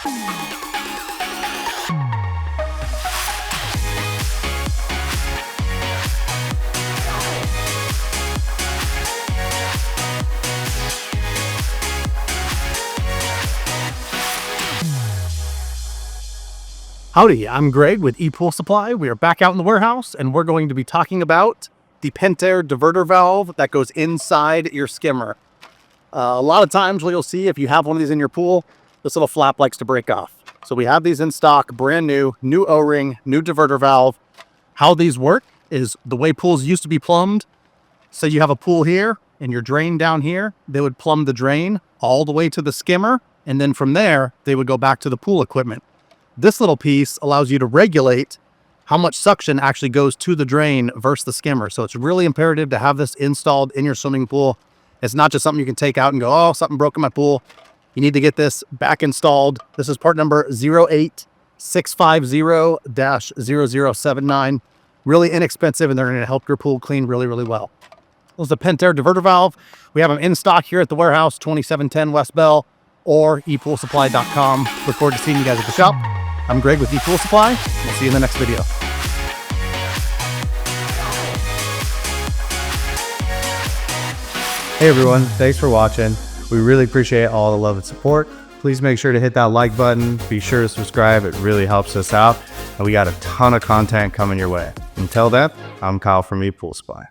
Howdy, I'm Greg with ePoolSupply. We are back out in the warehouse and we're going to be talking about the Pentair diverter valve that goes inside your skimmer. A lot of times what you'll see if you have one of these in your pool, this little flap likes to break off. So we have these in stock, brand new O-ring, new diverter valve. How these work is the way pools used to be plumbed. So you have a pool here and your drain down here, they would plumb the drain all the way to the skimmer. And then from there, they would go back to the pool equipment. This little piece allows you to regulate how much suction actually goes to the drain versus the skimmer. So it's really imperative to have this installed in your swimming pool. It's not just something you can take out and go, oh, something broke in my pool. You need to get this back installed. This is part number 08650-0079. Really inexpensive, and they're going to help your pool clean really, really well. This is the Pentair diverter valve. We have them in stock here at the warehouse, 2710 West Bell or ePoolSupply.com. Look forward to seeing you guys at the shop. I'm Greg with ePoolSupply. We'll see you in the next video. Hey everyone, thanks for watching. We really appreciate all the love and support. Please make sure to hit that like button. Be sure to subscribe. It really helps us out. And we got a ton of content coming your way. Until then, I'm Kyle from ePoolSupply.